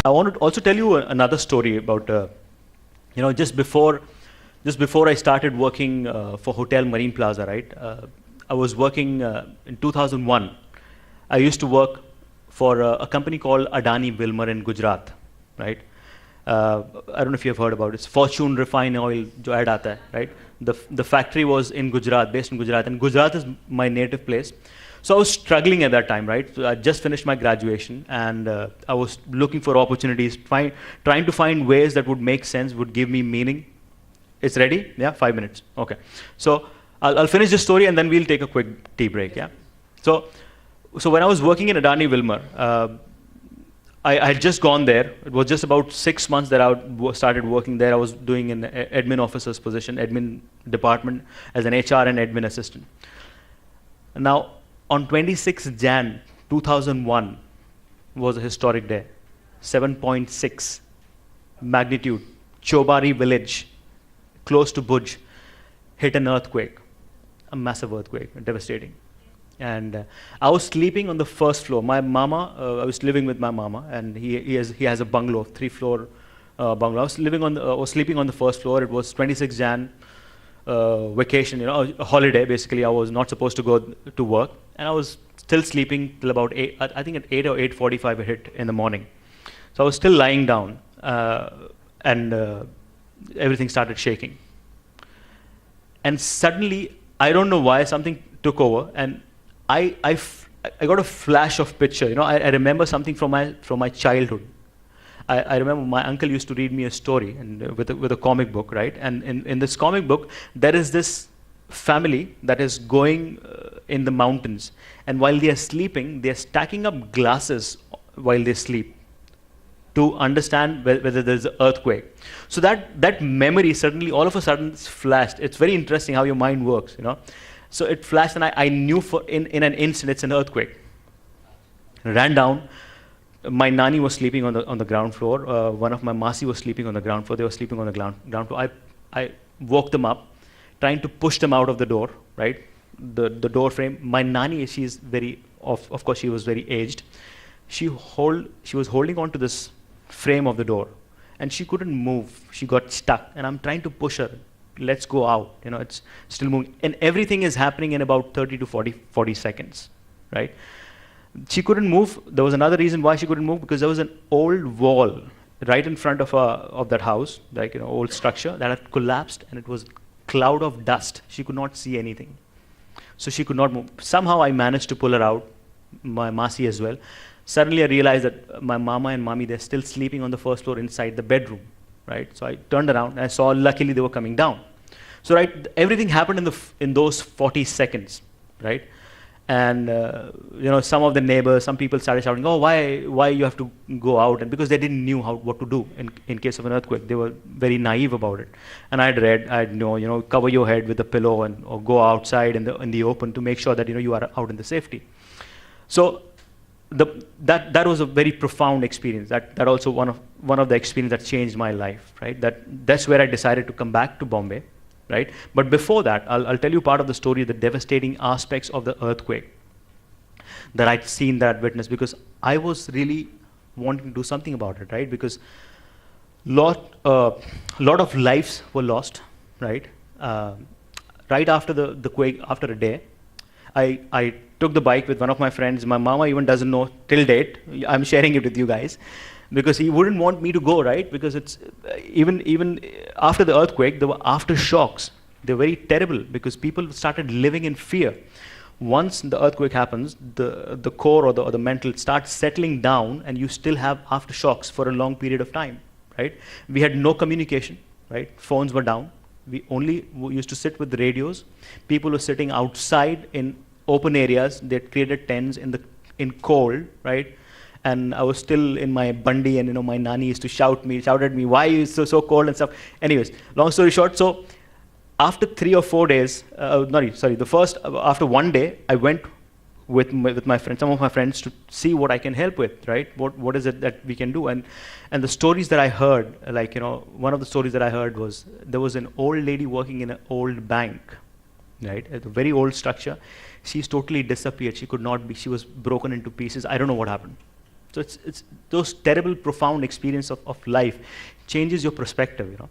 I want to also tell you another story about, just before I started working for Hotel Marine Plaza, right? I was working in 2001. I used to work for a company called Adani Wilmar in Gujarat, right? I don't know if you have heard about it. It's Fortune Refined Oil, jo ad aata hai, right? The factory was in Gujarat, based in Gujarat, and Gujarat is my native place. So I was struggling at that time, right? So I just finished my graduation, and I was looking for opportunities, trying to find ways that would make sense, would give me meaning. It's ready? Yeah, 5 minutes. Okay. So I'll finish this story, and then we'll take a quick tea break. Yeah. So when I was working in Adani Wilmar, I had just gone there. It was just about 6 months that I started working there. I was doing an admin officer's position, admin department, as an HR and admin assistant. Now, on 26th Jan 2001 was a historic day. 7.6 magnitude. Chobari village, close to Bhuj, hit an earthquake, a massive earthquake, devastating. And I was sleeping on the first floor. My mama, I was living with my mama, and he has a bungalow, 3-floor bungalow. I was sleeping on the first floor. It was 26 Jan, vacation, a holiday. Basically, I was not supposed to go to work, and I was still sleeping till about 8. I think at 8 or 8:45 it hit in the morning. So I was still lying down, and everything started shaking. And suddenly, I don't know why, something took over, and I got a flash of picture. I remember something from my childhood. I remember my uncle used to read me a story, and with a comic book, right? And in this comic book, there is this family that is going in the mountains, and while they are sleeping, they are stacking up glasses while they sleep to understand whether there's an earthquake. So that memory suddenly, all of a sudden, flashed. It's very interesting how your mind works, So it flashed, and I knew in an instant it's an earthquake. Ran down. My nani was sleeping on the ground floor. One of my masi was sleeping on the ground floor. They were sleeping on the ground floor. I woke them up, trying to push them out of the door, right? The door frame. My nani, she's of course she was very aged. She was holding on to this frame of the door, and she couldn't move. She got stuck, and I'm trying to push her. Let's go out. It's still moving, and everything is happening in about 30 to 40 seconds, right? She couldn't move. There was another reason why she couldn't move, because there was an old wall right in front of that house, like old structure that had collapsed, and it was a cloud of dust. She could not see anything, so she could not move. Somehow I managed to pull her out, my masi as well. Suddenly I realized that my mama and mommy, they're still sleeping on the first floor inside the bedroom, right? So I turned around and I saw, luckily they were coming down. So right, everything happened in those 40 seconds, right? And some of the neighbors, some people started shouting, "Oh, why you have to go out?" And because they didn't knew what to do in case of an earthquake, they were very naive about it. And I'd know, cover your head with a pillow or go outside in the open to make sure that you are out in the safety. So that was a very profound experience. That also one of the experience that changed my life, right? That's where I decided to come back to Bombay, right? But before that, I'll tell you part of the story, the devastating aspects of the earthquake that I'd seen, that I'd witnessed, because I was really wanting to do something about it, right? Because lot of lives were lost, right? Right after the quake, after a day, I took the bike with one of my friends. My mama even doesn't know till date. I'm sharing it with you guys, because he wouldn't want me to go, right? Because it's even after the earthquake, there were aftershocks. They're very terrible, because people started living in fear. Once the earthquake happens, the core or the mental starts settling down, and you still have aftershocks for a long period of time, right? We had no communication, right? Phones were down. We used to sit with the radios. People were sitting outside in open areas. They created tents in cold, right? And I was still in my bandi, and my nani used to shout at me, "Why are you so cold?" and stuff. Anyways, long story short, so after 3 or 4 days, after one day, I went with my friends, some of my friends, to see what I can help with, right? What is it that we can do? And the stories that I heard, one of the stories that I heard was, there was an old lady working in an old bank, right? At a very old structure. She's totally disappeared. She was broken into pieces. I don't know what happened. So it's those terrible, profound experience of life changes your perspective, you know.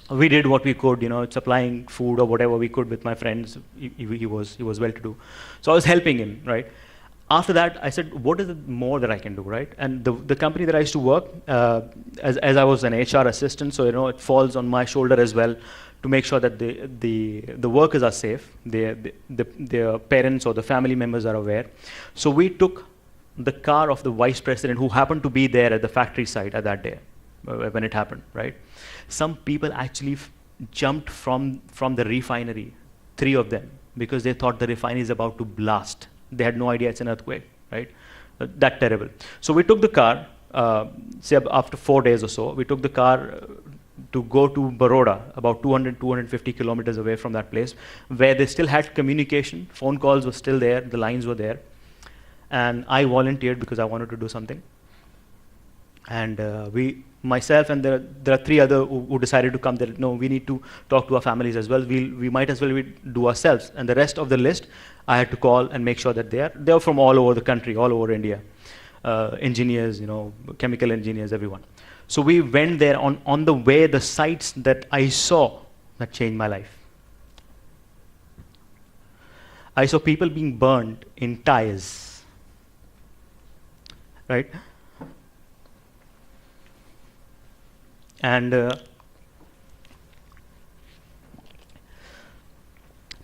We did what we could, you know, supplying food or whatever we could with my friends. He was well-to-do, so I was helping him, right? After that, I said, what is it more that I can do, right? And the company that I used to work, as I was an HR assistant, so you know, it falls on my shoulder as well to make sure that the workers are safe, their parents or the family members are aware. So we took the car of the vice president who happened to be there at the factory site at that day when it happened, right? Some people actually jumped from the refinery, 3 of them, because they thought the refinery is about to blast. They had no idea it's an earthquake, right? That terrible. So we took the car, say after 4 days or so, we took the car to go to Baroda, about 250 kilometers away from that place, where they still had communication, phone calls were still there, the lines were there. And I volunteered because I wanted to do something. And myself and there are 3 other who decided to come. That no, we need to talk to our families as well. We might as well do ourselves. And the rest of the list, I had to call and make sure that they are from all over the country, all over India, engineers, you know, chemical engineers, everyone. So we went there. On the way, the sights that I saw that changed my life. I saw people being burned in tires, right? And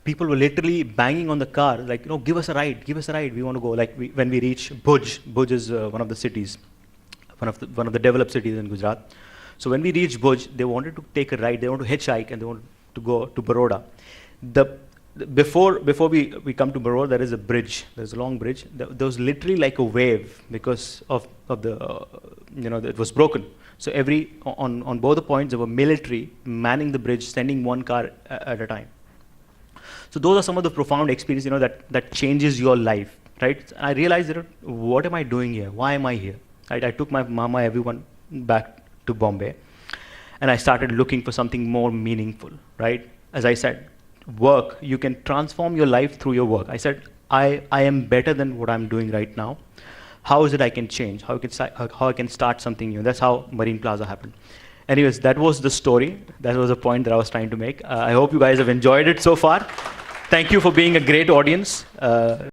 people were literally banging on the car, like, you know, give us a ride, we want to go. Like when we reach Bhuj, Bhuj is one of the cities, one of the developed cities in Gujarat. So when we reached Bhuj, they wanted to take a ride, they want to hitchhike, and they want to go to Baroda. Before we come to Baroda, there is a bridge. There's a long bridge. There was literally like a wave because of the, you know, it was broken. So on both the points, there were military manning the bridge, sending 1 car at a time. So those are some of the profound experiences, you know, that changes your life, right? I realized that, what am I doing here? Why am I here? Right? I took my mama, everyone back to Bombay, and I started looking for something more meaningful, right? As I said, work, you can transform your life through your work. I said, I am better than what I'm doing right now. How is it I can change? How I can start something new? That's how Marine Plaza happened. Anyways, that was the story. That was the point that I was trying to make. I hope you guys have enjoyed it so far. Thank you for being a great audience.